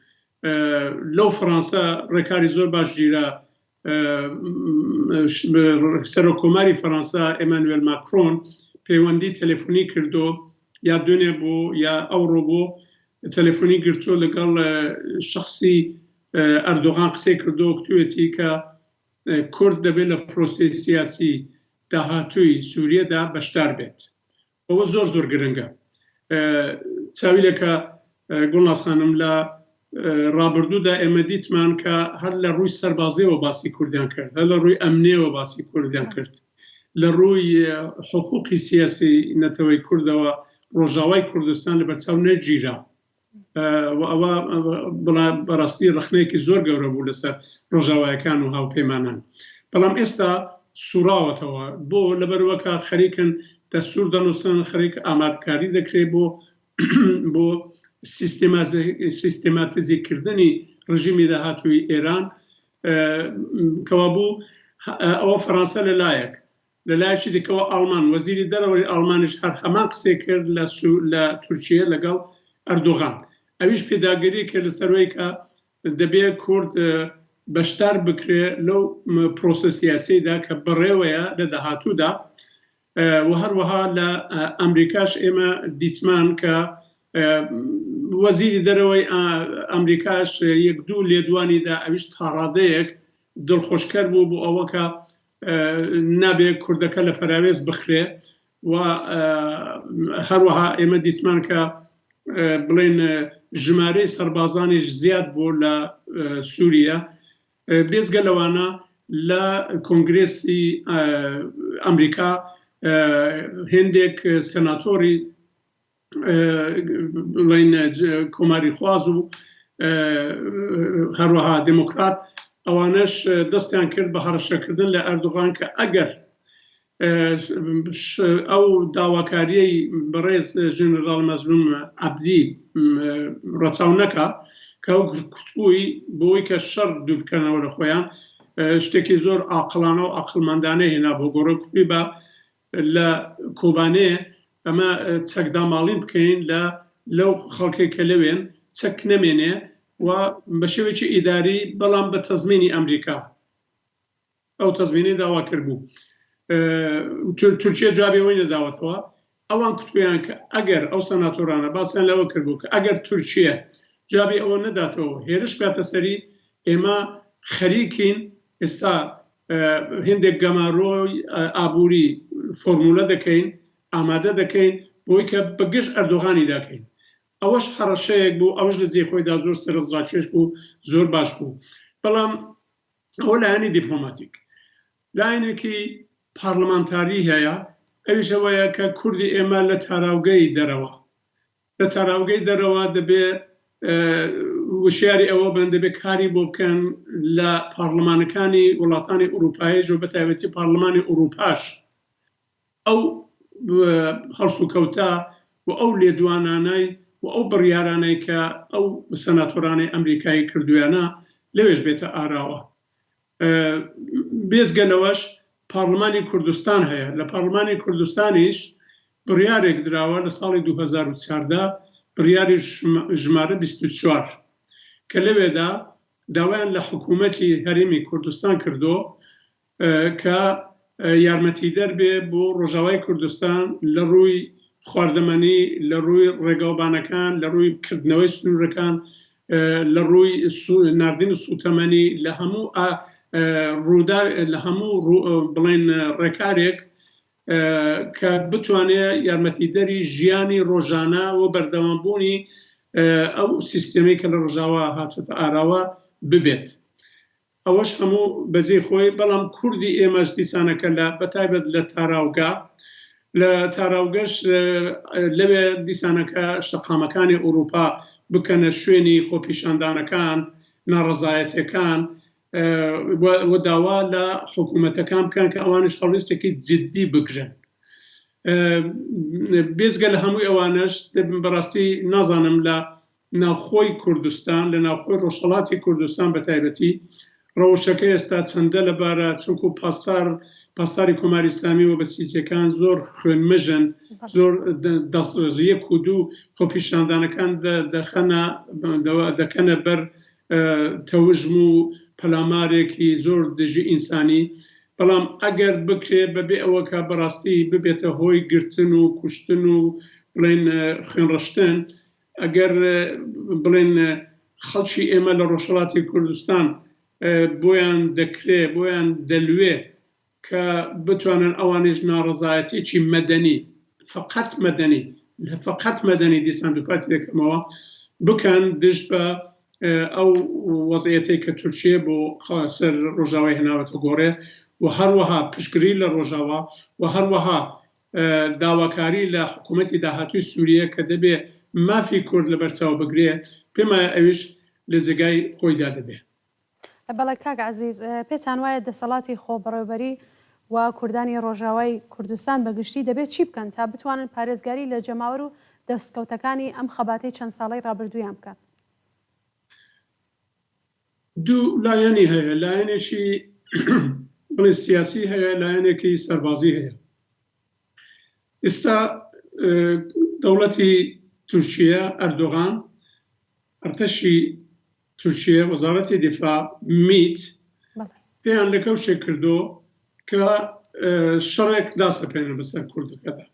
[SPEAKER 2] لەو فەڕەنسا ڕێکاری زۆر باش گیرە. سەرۆکۆماری فەڕەنسا ئێمانوێل ماکرۆن پەیوەندی تەلەفۆنی کردو یا دوێنێ بوو یا ئەوڕۆ بۆ تەلەفۆنی گرتووە لەگەڵ شخصی ئەردۆغان قسەی کردو کتوێتی کە کورد دەبێت لە پرۆسەی سیاسی داهاتووی سووریەدا بەشدار بێت. ئەوە زۆر زۆر گرنگە. چاویلەکە گوڵناس خانم لە ڕابردوودا ئێمە دیتمان کە هەر لە ڕووی سەربازیەوە باسی کوردیان کرد، هەر لە ڕووی ئەمنیەوە باسی کوردیان کرد، لە ڕووی حقوقی سیاسی نەتەوەی کوردەوە ڕۆژاوای کوردستان لە بەرچاو نەگیرا. ئەوە بەڕاستی ڕخنەیەکی زۆر گەورە بوو لەسەر ڕۆژاوایەکان و هاوپەیمانان. بەڵام ئێستا سوراوەتەوە بۆ لەبەرەوەکە خەریکن دەستور دەنووسن، خەریک ئامادەکاری دەکرێت بۆ سیستێماتیزیکردنی ڕژیمی داهاتووی ئێران کەوا بوو. ئەوە فەڕەنسا لەلایەک لەلایەکی دیکەوە ئەڵمان وەزیری دەرەوەی ئەڵمانیش هەر هەمان قسەی کرد لە تورکیە لەگەڵ ئەردۆغان. ئەویش پێداگیری کرد لەسەرەوەی کە دەبێت کورد بەشدار بکرێت لەو پرۆسە سیاسیدا کە بڕێوەیە لە داهاتوودا. و هەروەها لە ئەمریکاش ئێمە دیتمان کە وەزیری دەرەوەی ئەمریکاش یەک دوو لێدوانیدا ئەویش تاڕادەیەک دڵخۆشکەر بوو بۆ ئەوەکە نابێت کوردەکە لە پەراوێز بخرێ. و هەروەها ئێمە دیتمان کە بڵێن ژمارەی سەربازانیش زیاد بوو لە سووریا بێزگە لەوانە لە کۆنگرێسی ئەمریکا هێندێک سەناتۆری بڵین کۆماری خواز و هەروەها دموکرات ئەوانەش دەستیان کرد بە هەڕەشەکردن لە ئەردوغان کە ئەگەر ئەو داواکاریەی بەڕێز ژنرال مەزلوم عەبدی ڕەچاو نەکا کە ئەو کوتبووی بۆی کە شەڕ دوور بکەنەوە لە خۆیان شتێکی زۆر عاقڵانە و عەقڵمەندانە هێنا بۆ گۆڕە کوتبی بە لە کۆبانەیە ئەمە چەکداماڵین بکەین لەو خەڵکێک کە لەوێن چەک نەمێنێ و بە شێوێکی ئیداری بەڵام بە تەزمینی ئەمریکا ئەو تەزمینەی داوا کردبوو. تورکیا جوابەوەی نەداوەتەوە ئەوان کوتبیان کە ئەگەر ئەو سەناتۆرانە باسییان لەوە کردبوو کە ئەگەر تورکیا جوابی ئەوە نەداتەوە هێرش باتە سەری ئێمە خەریکین ئێستا هێندێک گەمارۆی ئابووری فۆرمولە دەکەین ئامادە دەکەین بۆی کە بەگشت ئەردۆغانی داکەین. ئەوەش هەڕەشەیەک بوو ئەوش لە جێ خۆیدا زۆر سەرنجڕاکێش بوو زۆر باش بوو. بەڵام ئەوە لایەنی دیپلۆماتیک لایەنێکی پارلەمانتاری هەیە ئەویش ئەوەیە کە کوردی ئێمە لە تاراوگەی دەرەوە لە تاراوگەی دەرەوە دەبێت وشیاری ئەوە بن دەبێت کاری بۆ بکەن لە پارلەمانەکانی وڵاتانی ئوروپایش و بەتایبەتی پارلەمانی ئوروپاش ئەو هەڵسوکەوتە و ئەو لێدوانانەی و ئەو بڕیارانەی کە ئەو سەناتۆرانی ئەمریکایی کردویانە لەوێش بێتە ئاراوە. بێزگە لەوەش پارلەمانی کوردستان هەیە لە پارلەمانی کوردستانیش بڕیارێک دراوە لە ساڵی 2014 بڕیاری ژمارە 24 کە لەوێدا داوایان لە حکوومەتی هەرێمی کوردستان کردو کە یارمەتی دەربێ بۆ ڕۆژاوای کوردستان لە ڕووی خواردەمەنی لە ڕووی ڕێگاوبانەکان لە ڕووی کردنەوەی سنوورەکان لە ڕووی ناردین سوتەمەنی لە هەموو ڕوودا لە هەموو بڵێن ڕێکارێک کە بتوانێت یارمەتیدەری ژیانی ڕۆژانە و بەردەوامبوونی ئەو سیستەمی کە لە ڕۆژاوا هاتوۆتە ئاراوە ببێت. ئەوەش هەموو بەجێ خۆی بەڵام کوردی ئێمەش دیسانەکە لە بەتایبەت لە تاراوگا لە تاراوگەش لەوێ دیسانەکە شتەقامەکانی ئوروپا بکەنە شوێنی خۆپیشاندانەکان ناڕەزایەتەکان و داوا لە حکوومەتەکان بکەن کە ئەوانش هەڵویستێکی جددی بگرن. بێزگە لە هەمووی ئەوانش بەڕاستی نازانم لە ناوخۆی کوردستان لە ناوخۆی ڕۆژهەڵاتی کوردستان بەتایبەتی ڕەوشەکە ئێستا چەندە لەبارە چونکو پاسداری کۆماری ئیسلامی و بەسیجەکان زۆر خوێنمەژن زۆر یەک و دوو خۆپیشاندانەکان دەکەنە بەر تەوژم و پەلامارێکی زۆر دژی ئینسانی. بەڵام ئەگەر بکرێ بەبێ ئەوە کە بەڕاستی ببێتە هۆی گرتن و کوشتن و بڵێن خوێنڕەشتن ئەگەر بڵێن خەڵکی ئێمە لە ڕۆژهەڵاتی کوردستان بۆیان دەکرێ بۆیان دەلوێ کە بتوانن ئەوانش ناڕەزایەتێکی مەدەنی فقط مەدەنی دیسان دووپاتی دەکەمەوە بکەن دشت بە ئەو وەزعەتەی کە تورکیە بۆ سەر ڕۆژاوای هێناوەتە گۆڕێ و هەروەها پشتگیری لە ڕۆژاوا و هەروەها داواکاری لە حکوومەتی داهاتووی سووریە کە دەبێ مافی کورد لە بەرچاو بگرێت پێم وایە ئەویش لە جێگای خۆیدا دەبێت.
[SPEAKER 1] بەڵێ کاک عەزیز پێتان وایە دەسەڵاتی خۆبەڕێوەبەری و کوردانی ڕۆژاوای کوردستان بەگشتی دەبێت چی بکەن تا بتوانن پارێزگاری لە جەماوەر و دەستکەوتەکانی ئەم خەباتەی چەند ساڵەی ڕابردوویان بکات؟
[SPEAKER 2] دوو لایەنی هەیە لایەنێکی بڵێ سیاسی هەیە لایەنێکی سەربازی هەیە. ئێستا دەوڵەتی تورکیە ئەردۆغان ئەرتەشی تورکیە وەزارەتی دیفاع میت پێیان لەکەو شێک کردو کە شەڕێک داسەپێنن بەسەر کوردەکەدا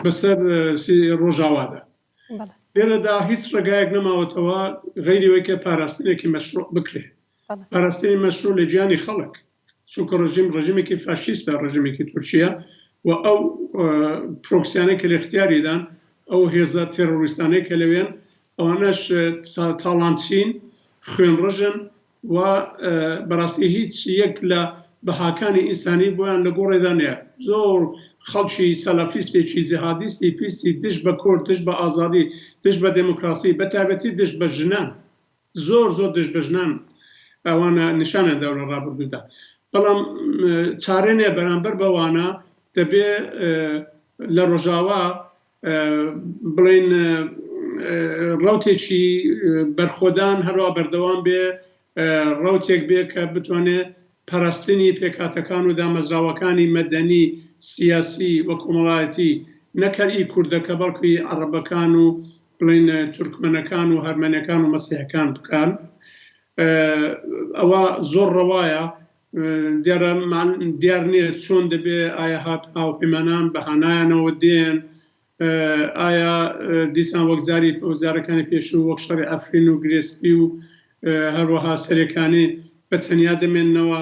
[SPEAKER 2] بەسەر ڕۆژاوادا. لێرەدا هیچ ڕێگایەک نەماوەتەوە غەیریەوەی کە پاراستنێکی مەشروع بکرێت. پاراستنی مەشروع لە گیانی خەڵک چونکە ڕژیمێکی فاشیستە ڕژیمێکی تورکیە و ئەو پرۆکسیانەی کە لە اختیاریدان ئەو هێزە تێرۆریستانەی کە لەوێن ئەوانەش تاڵانچین خوێنڕژن و بەڕاستی هیچ یەک لە بەهاکانی ئینسانی بۆیان لە گۆڕێدا نیە. زۆر خەڵکی سەلەفیستێکی جیهادیستی پیسی دژ بە کورد، دژ بە ئازادی، دژ بە دموکراسی، بە تایبەتی دژ بە ژنان، زۆر دژ بە ژنان ئەوانە نیشانەدا لە ڕابردوودا. بەڵام چارەنێ بەرامبەر بەوانە دەبێ لە ڕۆژاوا بڵێن ڕوتێکی بەرخۆدان هەروە بەردەوام بێ، ڕوتێک بێ کە بتوانێت پەرستنی پێکاتەکان و دامەزراوەکانی مەدەنی سیاسی و کۆمەڵایەتی نەکەری کوردەکە بەڵکوی عەرەبەکان و بڵێن تورکمەنەکان و هەرمەنیەکان و مەسیحەکان بکەن. ئەوە زۆر ڕەوایە، دیار نییە چۆن دەبێ ئایا هاوپەیمانان بەهانایانەوە دێن، ئایا دیسان وەک وەزارەکانی پێشوو وەک شەڕی ئەفرین و گرێسپی و هەروەها سەرەکانی بە تەنیا دەمێننەوە،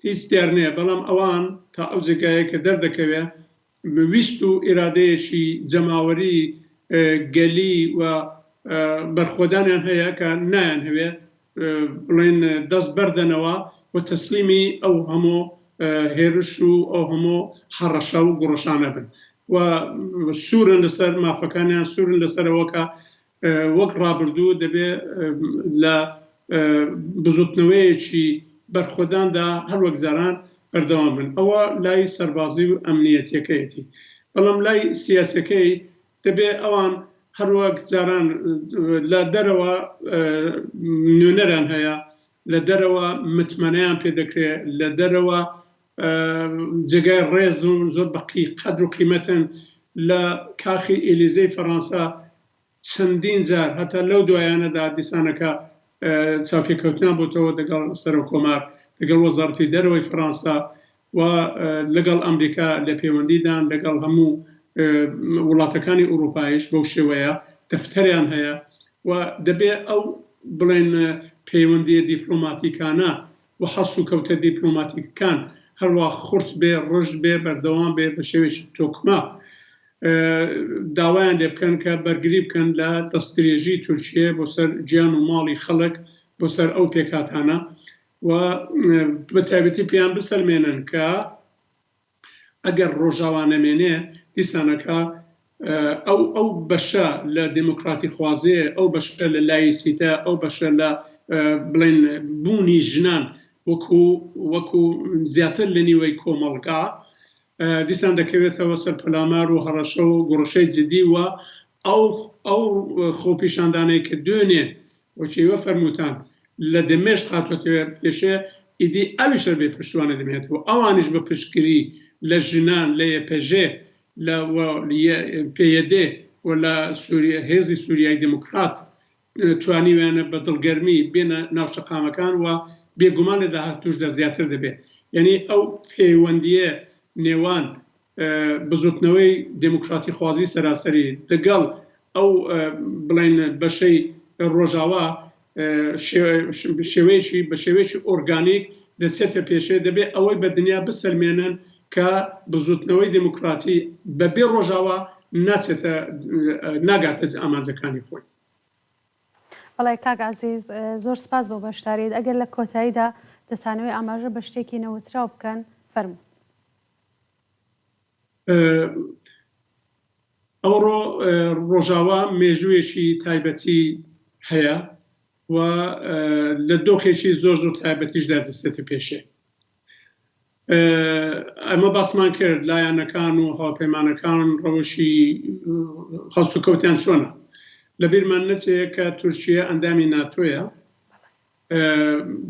[SPEAKER 2] هیچ دیار نییە. بەڵام ئەوان تا ئەو جێگایە کە دەردەکەوێت ویست و ئیرادەیەشی جەماوەری گەلی و بەرخۆدانیان هەیە کە نایان هەوێ بڵێن دەست بەردەنەوە و تەسلیمی ئەو هەموو هێرش و ئەو هەموو هەڕەشە و گوڕەشانە بن و سوورن لەسەر مافەکانیان، سوورن لەسەرەوەکە وەک ڕابردوو دەبێ لە بزوتنەوەیەکی بەرخۆداندا هەر وەک جاران بەردەوام بن. ئەوە لای سەربازی و ئەمنیەتیەکەیەتی. بەڵام لای سیاسەکەی دەبێ ئەوان هەر وەک جاران لە دەرەوە نوێنەران هەیە، لە دەرەوە متمەنەیان پێدەکرێت، لە دەرەوە جێگای ڕێز و زۆر بەقی قەدر و قیمەتن. لە کاخی ئێلیزەی فەڕەنسا چەندین جار هەتا لەو دوایانەدا دیسانەکە چاوپێکەوتنیان بۆتەوە لەگەڵ سەرۆکۆمار، لەگەڵ وەزارەتی دەرەوەی فەڕەنسا و لەگەڵ ئەمریکا لە پەیوەندیدان لەگەڵ هەموو وڵاتەکانی ئوروپایش بەو شێوەیە دەفتەریان هەیە و دەبێ ئەو بڵێن پەیوەندیە دیپلۆماتیکانە و حەس و کەوتە دیپلۆماتیکەکان هەروە خورت بێ، ڕژ بێ، بەردەوام بێ بە شێوێکی تۆکمە داوایان لێ بکەن کە بەرگری بکەن لە دەستدرێژی تورکیە بۆ سەر گیان و ماڵی خەڵک بۆ سەر ئەو پێکاتانە و بە تایبەتی پێیان بسەلمێنن کە ئەگەر ڕۆژاوا نەمێنێ دیسانەکە ئەو بەشە لە دموکراتی خوازێ، ئەو بەشە لە لایسیتە، ئەو بەشە لە بڵێن بوونی ژنان وەکو زیاتر لە نیوەی کۆمەڵگا دیسان دەکەوێتەوە سەر پەلامار و هەڕەشە و گوڕشەی جدی و ئەو خۆپیشاندانەی کە دوێنێ وەچێوە فەرمووتان لە دمێشق هاتووەتەوە پێشێ ئیدی ئەویشە بێ پشتوانە دەمێتەوە. ئەوانیش بە پشتگیری لە ژنان، لە یەپێژێ، لە پێیەدێ و لە هێزی سووریای دموکرات توانیوێنە بە دڵگەرمی بێنە ناوچەقامەکان و بێگومان لە داهاتووشدا زیاتر دەبێت. یعنی ئەو پەیوەندیە نێوان بزوتنەوەی دموکراتی خوازی سەراسەری لەگەڵ ئەو بڵێن بەشەی ڕۆژاوا بە شێوەیەکی ئۆرگانیک دەچێتە پێشێ دەبێ ئەوەی بە دنیا بسەلمێنن کە بزوتنەوەی دموکراتی بەبێ ڕۆژاوا ناگاتە ئامانجەکانی خۆی.
[SPEAKER 1] بەڵێ کاک عەزیز زۆر سپاس بۆ بەشداریت. ئەگەر لە کۆتاییدا دەتانەوێت ئاماژە بە شتێکی نەوتراو بکەن فەرموو.
[SPEAKER 2] ئەوڕۆ ڕۆژاوا مێژوویەکی تایبەتی هەیە و لە دۆخێکی زۆر تایبەتیشدا دەستێتە پێشێ. ئەمە باسمان کرد لایەنەکان و هاوپەیمانەکان ڕەوشی خەڵس و کەوتیان چۆنە. لەبیرمان نەچێت کە تورکیە ئەندامی ناتۆیە،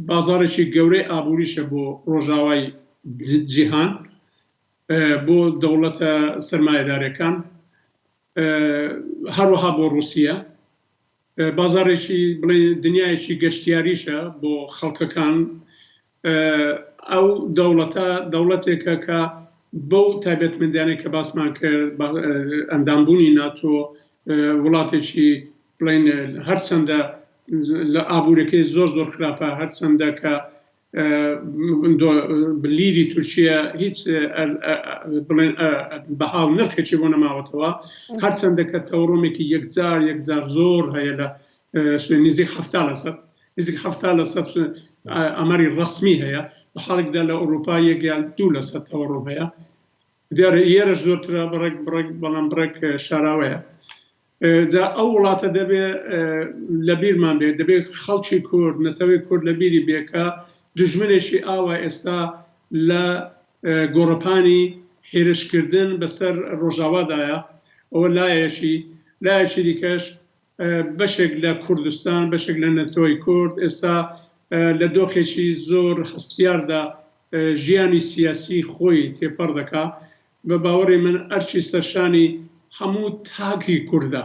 [SPEAKER 2] بازارێکی گەورەی ئابووریشە بۆ ڕۆژاوای جیهان، بۆ دەوڵەتە سەرمایەدارەکان، هەروەها بۆ رووسیا، بازارێکی بڵێ دنیایەکی گەشتیاریشە بۆ خەڵکەکان. ئەو دەوڵەتێکە کە بەو تایبەتمەندیانەی کە باسمان کرد ئەندامبوونی ناتۆ وڵاتێکی بڵێن هەرچەندە لە ئابوورەکەی زۆر خراپە، هەرچەندە کە لیری تورکیە هیچ بڵێن بەهاو نرخێکی بۆ نەماوەتەوە، هەرچەندە کە تەورۆمێکی یەکجار زۆر هەیە لە نزیک 70% ئەمەری ڕسمی هەیە لە حاڵێکدا لە ئەوروپا 1 لە 2% تەوەڕۆ هەیە دیارە ئێرەش زۆرترە بەڵام بڕێک شاراوەیە جا ئەو وڵاتە دەبێ لە بیرمان بێت دەبێت خەڵکی کورد نەتەوەی کورد لە بیری بێکە دژمنێکی ئاوە ئێستا لە گۆڕەپانی هێرشکردن بەسەر ڕۆژاوادایە ئەوە لایەکی دیکەش بەشێک لە کوردستان بەشێک لە نەتەوەی کورد ئێستا لە دۆخێکی زۆر هەستیاردا ژیانی سیاسی خۆی تێپەڕ دەکا بە باوەڕی من ئەرچی سەرشانی هەموو تاکی کووردە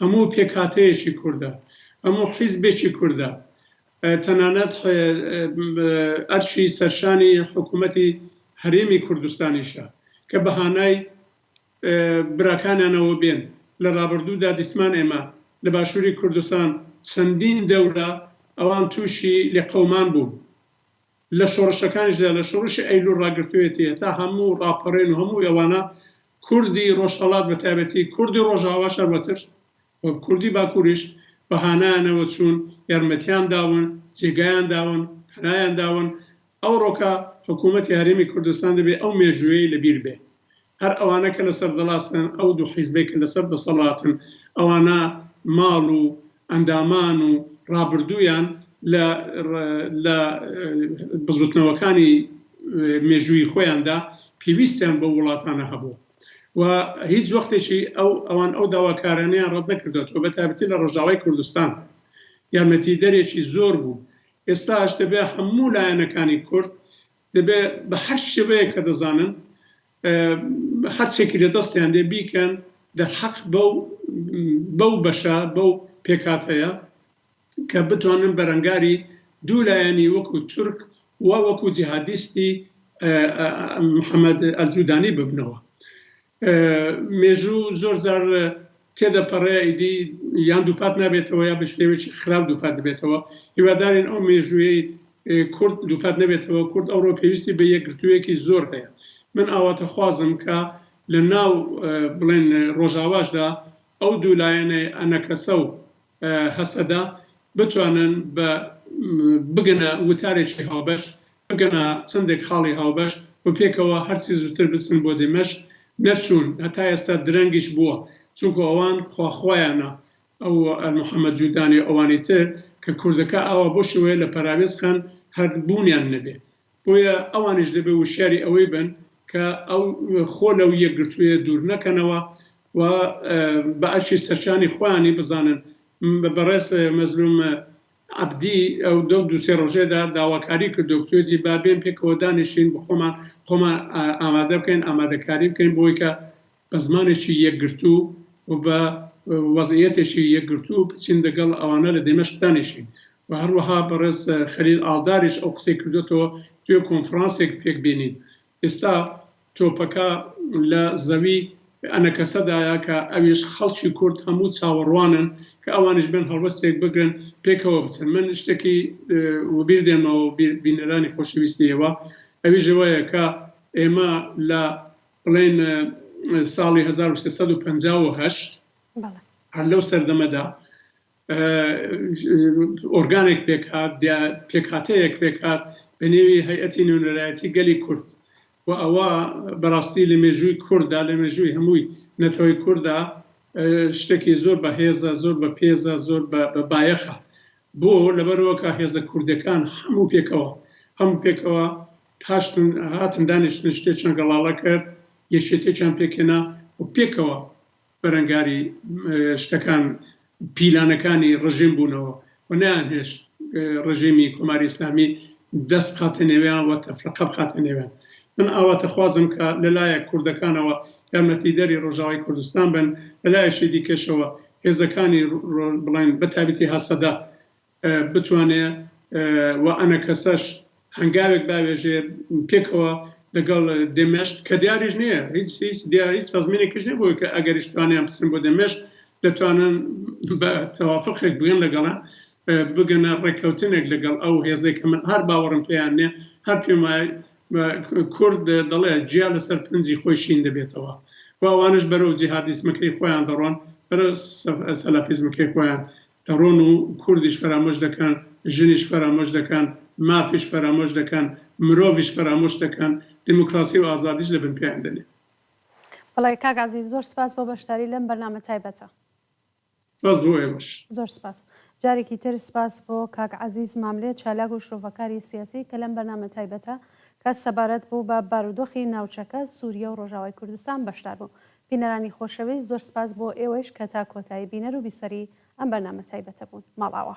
[SPEAKER 2] هەموو پێکهاتەیەکی کووردە هەموو حیزبێکی کووردە تەنانەت ئەرچی سەرشانی حکوومەتی هەرێمی کوردستانیشە کە بەهانای براکانیانەوە بێن لە ڕابردوودا دیسمان ئێمە لە باشووری کوردستان چەندین دەورە ئەوان تووشی لێ قەومان بوون لە شۆڕشەکانیشدا لە شۆڕشی ئەیلوور ڕاگرتوێتیە تا هەموو ڕاپەڕێن و هەموو ئەوانە کوردی ڕۆژهەڵات بە تایبەتی کوردی ڕۆژاوا شەربەتر کوردی باکووریش بەهانایانەوە چوون یارمەتیان داون جێگایان داون پەنایان داون ئەو ڕۆکە حکوومەتی هەرێمی کوردستان دەبێت ئەو مێژوویەی لەبیر بێ هەر ئەوانە کە لەسەر دەڵاستن ئەو دوو حیزبێک کە لەسەر دەسەڵاتن ئەوانە ماڵ و ئەندامان و ڕابردوویان لە بزوتنەوەکانی مێژووی خۆیاندا پێویستیان بە وڵاتانە هەبوو و هیچ وەختێکی ئەوان ئەو داواکارانیان ڕەت نەکردێتەوە بە تایبەتی لە ڕۆژاوای کوردستان یارمەتی دەرێکی زۆر بوو ئێستاش دەبێت هەموو لایەنەکانی کورد دەبێت بە هەر شێوەیە کە دەزانن هەرچێکی لە دەستیان دێ بیکەن دەرحەق بەو بەشە بەو پێکاتەیە کە بتوانن بەرەنگاری دوو لایەنی وەکو تورک و وەکو جیهادیستی محەممەد ئەلجودانی ببنەوە مێژوو زۆر زار تێدەپەڕێ ئیدی یان دووپات نابێتەوە یا بە شێوێکی خراپ دووپات دەبێتەوە هیوادارین ئەو مێژووی کورد دووپات نەبێتەوە کورد ئەوڕۆ پێویستی بە یەکگرتوویەکی زۆر هەیە من ئاواتە خوازم کە لە ناو بڵێن ڕۆژاواشدا ئەو دوو لایەنەی ئەنەکەسە و هەسەدا بتوانن بگەنە وتارێکی هاوبەش بگەنە چندێک خاڵی هاوبەش و پێکەوە هەرچی زووتر بچن بۆ دێمەشق نەچوون هەتا ئێستا درەنگیش بووە چونکە ئەوان خواخۆیانە ئەو محەممەد جودانی ئەوانی تر کە کوردەکە ئاوا بۆ شوەیە لە پەراوێزخان هەر بوونیان نەبێ بۆیە ئەوانش دەبێ وشیاری ئەوەی بن کە ئەو خۆ لەو یەکگرتوویە دوور نەکەنەوە و بە ئەرچی سەرشانی خۆیانی بزانن بەڕێز مەزلوم عەبدی ئەو دووسێ ڕۆژێدا داواکاری کرد دکتۆری بابێن پێکەوە دانیشین بە خۆمان ئامادە بکەین ئامادەکاری بکەین بۆی کە بە زمانێکی یەکگرتوو و بە وەزعیەتێکی یەکگرتوو بچین لەگەڵ ئەوانە لە دێمەشق دانیشین و هەروەها بەڕێز خەلیل ئاڵداریش ئەو قسەی کردوێتەوە توێ کۆنفرانسێک پێک بینین ئێستا تۆپەکە لە زەوی ئەنەکەسەدایە کە ئەویش خەڵکی کورد هەموو چاوەڕوانن کە ئەوانش بن هەڵوەستێک بگرن پێکەوە بچن من شتێکی وبیر دێمەوە بینەرانی خۆشەویستیەوە ئەویژەوەیە کە ئێمە لە بڵێن ساڵی 1358 هەر لەو سەردەمەدا ئۆرگانێک پێکهاتەیەک پێکات بە نێوی هەیئەتی نوێنەرایەتی گەلی کورد و ئەوە بەڕاستی لە مێژووی کووردا لە مێژووی هەمووی نەتەوەی کووردا شتێکی زۆر بە هێزە زۆر بە پێزە زۆر بە بایەخە بۆ لەبەرەوە کە هێزە کوردەکان هەموو پێکەوە پاشتن هاتن دانیشتن شتێکیان گەڵاڵە کرد یەکێتێکیان پێکێنا و پێکەوە بەرەنگاری شتەکان پیلانەکانی ڕژیم بوونەوە و نەیانهێشت ڕژیمی کۆماری ئیسلامی دەست بخاتە نێویان و تەفرقە بخاتە نێویان من ئاواتە خوازم کە لەلایەک کوردەکانەوە یارمەتیدەری ڕۆژاوای کوردستان بن لەلایەشی دیکەشەوە هێزەکانی بڵێن بەتایبەتی هەسەدا بتوانێت و ئەنەکەسەش هەنگاوێک باوێژێ پێکەوە لەگەڵ دێمەشق کە دیاریش نییە هیچ تەزمینێکیش نییە بۆی کە ئەگەریش توانیان بچن بۆ دێمەشق دەتوانن بە تەوافقێک بگەن لەگەڵە بگەنە ڕێککەوتنێک لەگەڵ ئەو هێزێک کە من هەر باوەڕم پێیان نییە هەر پێم کورد دەڵێ جیا لەسەر پنجی خۆی شین دەبێتەوە و ئەوانش بەرەو جیهادیزمەکەی خۆیان دەڕۆن بەرەو سەلافیزمەکەی خۆیان دەڕۆن و کوردیش فرامۆش دەکەن، ژنیش فرامۆش دەکەن، مافیش فرامۆش دەکەن، مرۆڤیش فرامۆش دەکەن، دموکراسی و ئازادیش لە بن پێیان دەنێ.
[SPEAKER 1] بەڵێ کاک عەزیز زۆر سپاس بۆ بەشداری لەم بەرنامە تایبەتە.
[SPEAKER 2] سپاس بۆ ئێوەش.
[SPEAKER 1] زۆر سپاس. جارێکی تر سپاس بۆ کاک عەزیز ماملێ چالاک و شرۆڤەکاری سیاسی کە لەم بەرنامە تایبەتە کە سەبارەت بوو بە بارودۆخی ناوچەکە سووریا و ڕۆژاوای کوردستان بەشدار بوو. بینەرانی خۆشەویست زۆر سپاس بۆ ئێوەش کە تا کۆتایی بینەر و بیسەری ئەم بەرنامە تایبەتە بوون. ماڵاوە.